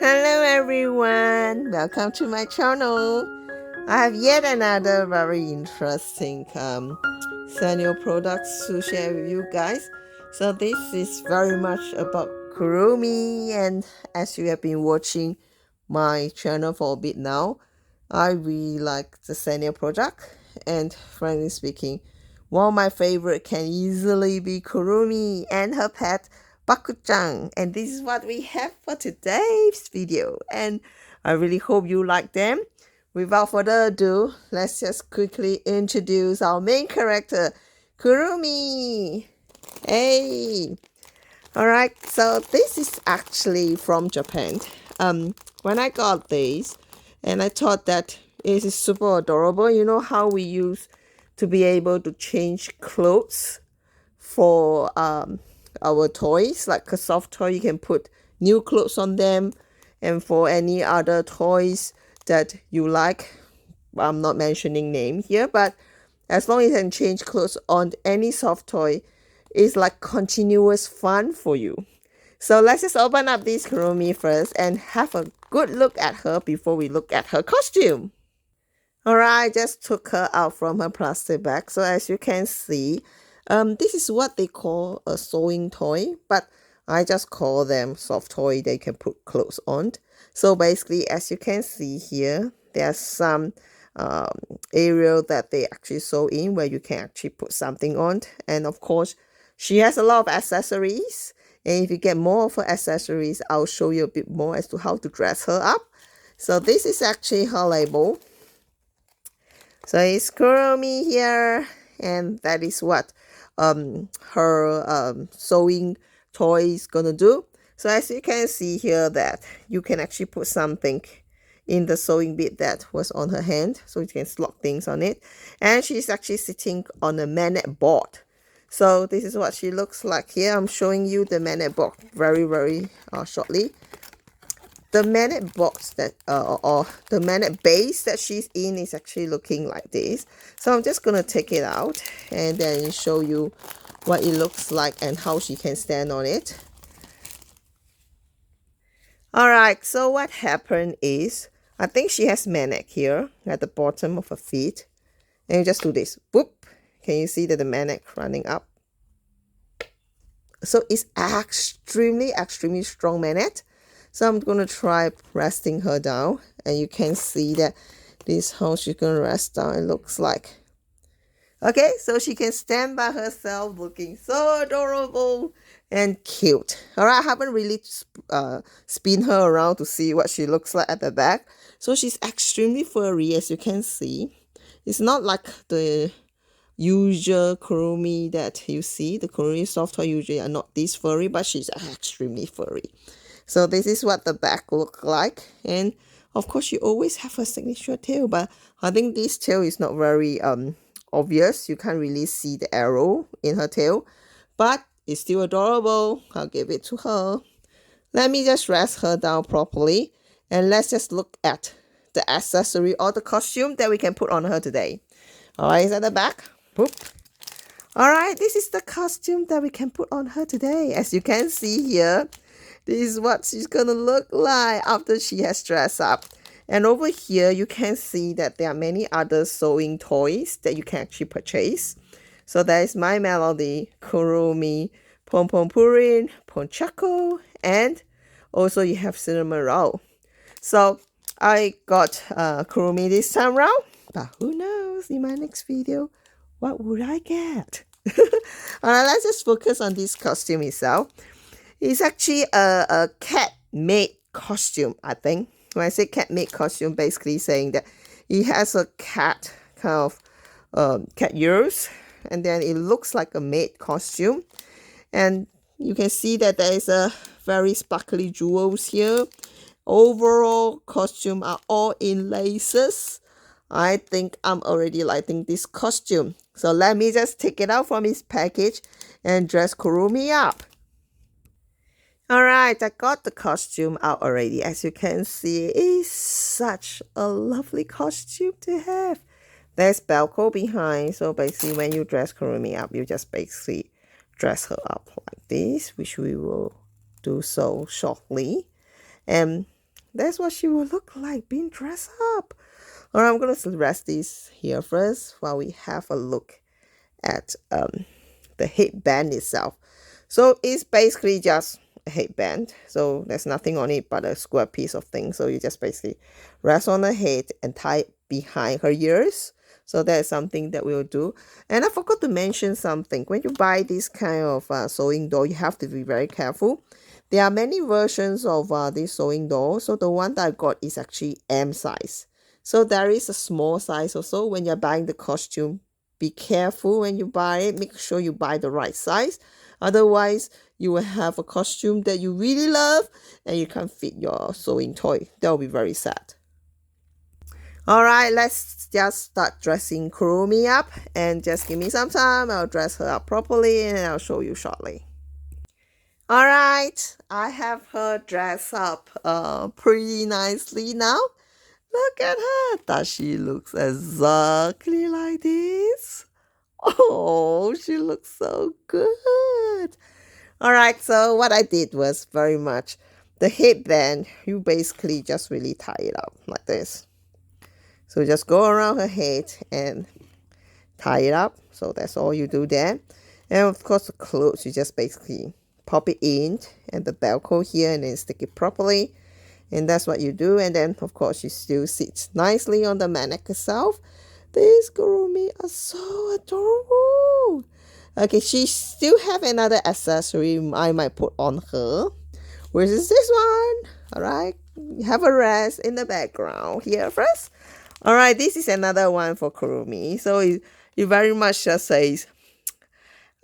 Hello everyone, welcome to my channel. I have yet another very interesting Sanrio products to share with you guys. So this is very much about Kurumi, and as you have been watching my channel for a bit now, I really like the Sanrio product, and frankly speaking, one of my favorite can easily be Kurumi and her pet Baku-chan. And this is what we have for today's video, and I really hope you like them. Without further ado, let's just quickly introduce our main character, Kurumi. Hey! Alright, so this is actually from Japan. When I got this, and I thought that it is super adorable. You know how we use to be able to change clothes for our toys, like a soft toy, you can put new clothes on them, and for any other toys that you like, I'm not mentioning name here, but as long as you can change clothes on any soft toy, it's like continuous fun for you. So let's just open up this Kurumi first and have a good look at her before we look at her costume. Alright, just took her out from her plastic bag. So as you can see, this is what they call a sewing toy, but I just call them soft toy they can put clothes on. So basically, as you can see here, there's some area that they actually sew in where you can actually put something on. And of course, she has a lot of accessories. And if you get more of her accessories, I'll show you a bit more as to how to dress her up. So this is actually her label. So it's Kurumi here, and that is what her sewing toy is gonna do. So as you can see here, that you can actually put something in the sewing bit that was on her hand, so you can slot things on it. And she's actually sitting on a magnet board. So this is what she looks like here. I'm showing you the magnet board very shortly. The magnet box that or the magnet base that she's in is actually looking like this. So I'm just gonna take it out and then show you what it looks like and how she can stand on it. Alright, so what happened is, I think she has magnet here at the bottom of her feet. And you just do this. Whoop! Can you see that the magnet running up? So it's extremely strong magnet. So I'm going to try resting her down, and you can see that this is how she's going to rest down, it looks like. Okay, so she can stand by herself looking so adorable and cute. Alright, I haven't really spin her around to see what she looks like at the back. So she's extremely furry, as you can see. It's not like the usual Kurumi that you see. The Kurumi soft toy usually are not this furry, but she's extremely furry. So this is what the back look like, and of course you always have a signature tail, but I think this tail is not very obvious. You can't really see the arrow in her tail, but it's still adorable. I'll give it to her. Let me just rest her down properly, and let's just look at the accessory or the costume that we can put on her today. Alright, is at the back. Boop. Alright, this is the costume that we can put on her today. As you can see here, this is what she's gonna look like after she has dressed up. And over here, you can see that there are many other sewing toys that you can actually purchase. So that is My Melody, Kurumi, Pom Pom Purin, Ponchaco, and also you have Cinnamon Roll. So I got Kurumi this time round, but who knows, in my next video, what would I get? Alright, let's just focus on this costume itself. It's actually a cat-made costume, I think. When I say cat-made costume, basically saying that it has a cat kind of cat ears, and then it looks like a maid costume. And you can see that there is a very sparkly jewels here. Overall costume are all in laces. I think I'm already liking this costume. So let me just take it out from its package and dress Kurumi up. Alright, I got the costume out already. As you can see, it's such a lovely costume to have. There's Baku behind, so basically when you dress Kurumi up, you just basically dress her up like this, which we will do so shortly. And That's what she will look like being dressed up. All right, I'm going to rest this here first while we have a look at the headband itself. So it's basically just a headband. So there's nothing on it but a square piece of thing. So you just basically rest on the head and tie it behind her ears. So that is something that we'll do. And I forgot to mention something. When you buy this kind of sewing doll, you have to be very careful. There are many versions of this sewing doll. So the one that I got is actually M size. So there is a small size also. When you're buying the costume, be careful when you buy it. Make sure you buy the right size. Otherwise, you will have a costume that you really love and you can't fit your sewing toy. That will be very sad. Alright, let's just start dressing Kurumi up, and just give me some time. I'll dress her up properly and I'll show you shortly. Alright, I have her dressed up pretty nicely now. Look at her. Does she looks exactly like this? Oh, she looks so good. Alright, so what I did was very much the headband, you basically just really tie it up like this. So just go around her head and tie it up. So that's all you do there. And of course the clothes, you just basically pop it in and the Velcro here and then stick it properly. And that's what you do. And then of course you still sit nicely on the mannequin itself. These Kurumi are so adorable. Okay, she still have another accessory I might put on her, which is this one. Alright, have a rest in the background here first. Alright, this is another one for Kurumi. So it very much just says,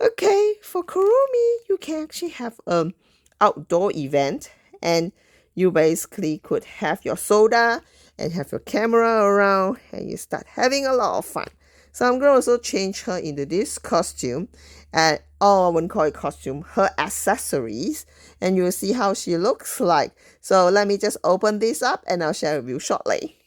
okay, for Kurumi, you can actually have an outdoor event, and you basically could have your soda and have your camera around, and you start having a lot of fun. So I'm going to also change her into this costume, and I wouldn't call it costume, her accessories, and you'll see how she looks like. So let me just open this up and I'll share with you shortly.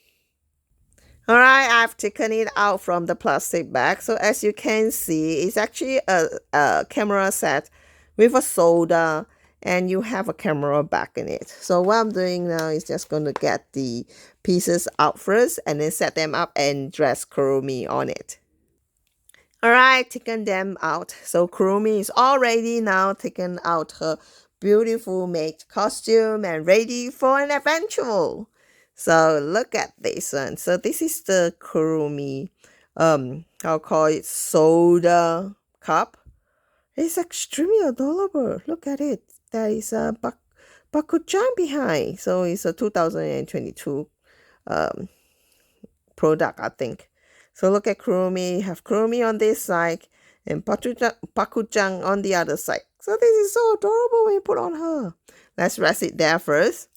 Alright, I've taken it out from the plastic bag. So as you can see, it's actually a camera set with a soda, and you have a camera back in it. So what I'm doing now is just going to get the pieces out first and then set them up and dress Kurumi on it. Alright, taken them out. So Kurumi is already now taken out her beautiful maid costume and ready for an adventure. So look at this one. So this is the Kurumi, I'll call it soda cup. It's extremely adorable. Look at it. There is a Baku-chan behind. So it's a 2022 product, I think. So look at Kurumi. You have Kurumi on this side and Baku-chan on the other side. So this is so adorable when you put on her. Let's rest it there first.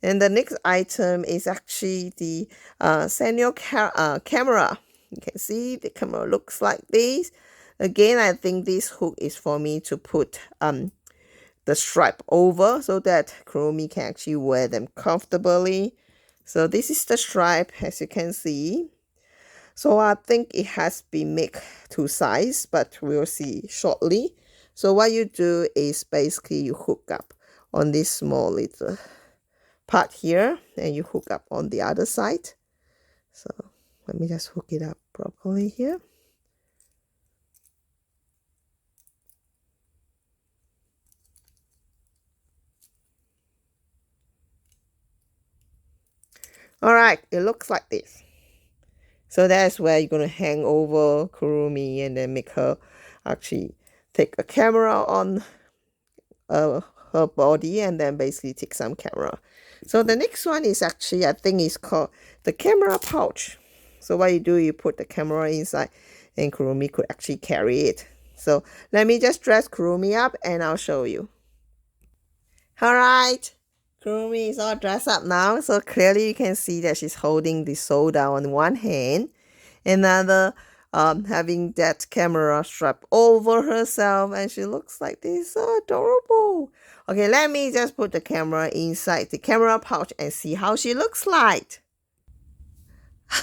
And the next item is actually the Sanrio camera. You can see the camera looks like this. Again, I think this hook is for me to put the stripe over so that Kurumi can actually wear them comfortably. So this is the stripe, as you can see. So I think it has been made to size, but we'll see shortly. So what you do is basically you hook up on this small little part here, and you hook up on the other side. So let me just hook it up properly here. Alright, it looks like this. So that's where you're going to hang over Kurumi and then make her actually take a camera on her body and then basically take some camera. So the next one is actually, I think it's called the camera pouch. So what you do, you put the camera inside and Kurumi could actually carry it. So let me just dress Kurumi up and I'll show you. Alright, Kurumi is all dressed up now. So clearly you can see that she's holding the soda on one hand. Another having that camera strap over herself, and she looks like this. So adorable. Okay, let me just put the camera inside the camera pouch and see how she looks like.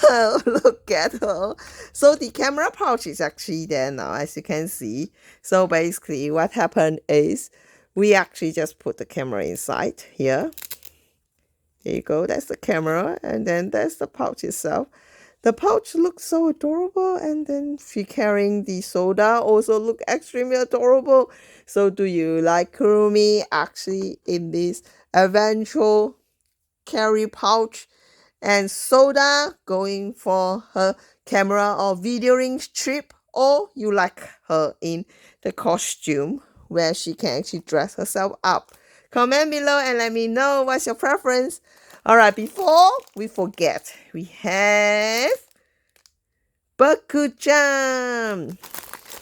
Oh, look at her. So the camera pouch is actually there now, as you can see. So basically what happened is we actually just put the camera inside here. Here you go. That's the camera, and then that's the pouch itself. The pouch looks so adorable, and then she carrying the soda also look extremely adorable. So do you like Kurumi actually in this adventure carry pouch and soda going for her camera or videoing trip, or you like her in the costume where she can actually dress herself up? Comment below and let me know what's your preference. All right, before we forget, we have Baku jam.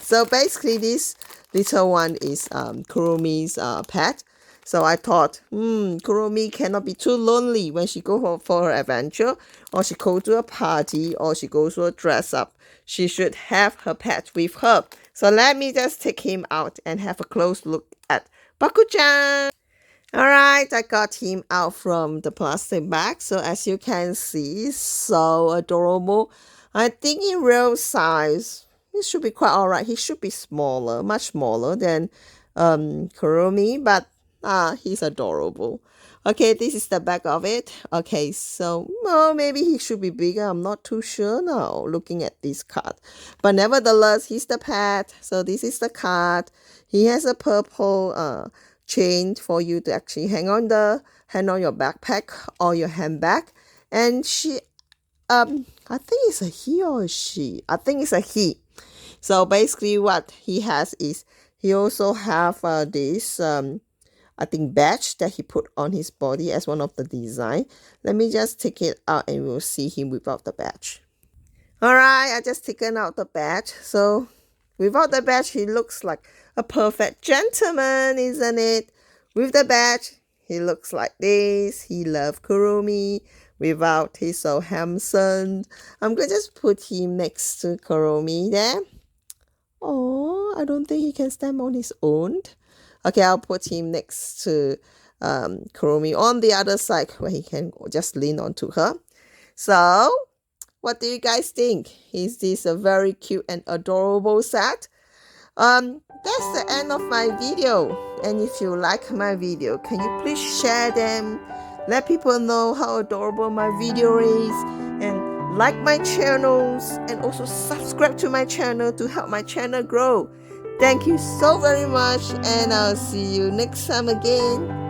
So basically this little one is Kurumi's pet. So I thought, Kurumi cannot be too lonely when she go for her adventure, or she go to a party, or she goes to a dress up. She should have her pet with her. So let me just take him out and have a close look at Baku-chan. Alright, I got him out from the plastic bag. So as you can see, so adorable. I think in real size, he should be quite alright. He should be smaller, much smaller than Kurumi, but he's adorable. Okay, this is the back of it. Okay, so maybe he should be bigger. I'm not too sure now, looking at this card. But nevertheless, he's the pet. So this is the card. He has a purple chain for you to actually hang on your backpack or your handbag. And she, I think it's a he or a she. I think it's a he. So basically what he has is, he also have this, I think, badge that he put on his body as one of the design. Let me just take it out and we'll see him without the badge. Alright, I just taken out the badge. So without the badge, he looks like a perfect gentleman, isn't it? With the badge, he looks like this. He loves Kurumi. Without, he's so handsome. I'm going to just put him next to Kurumi there. Oh, I don't think he can stand on his own. Okay, I'll put him next to Kurumi on the other side where he can just lean onto her. So, what do you guys think? Is this a very cute and adorable set? That's the end of my video. And if you like my video, can you please share them? Let people know how adorable my video is, and like my channels, and also subscribe to my channel to help my channel grow. Thank you so very much, and I'll see you next time again.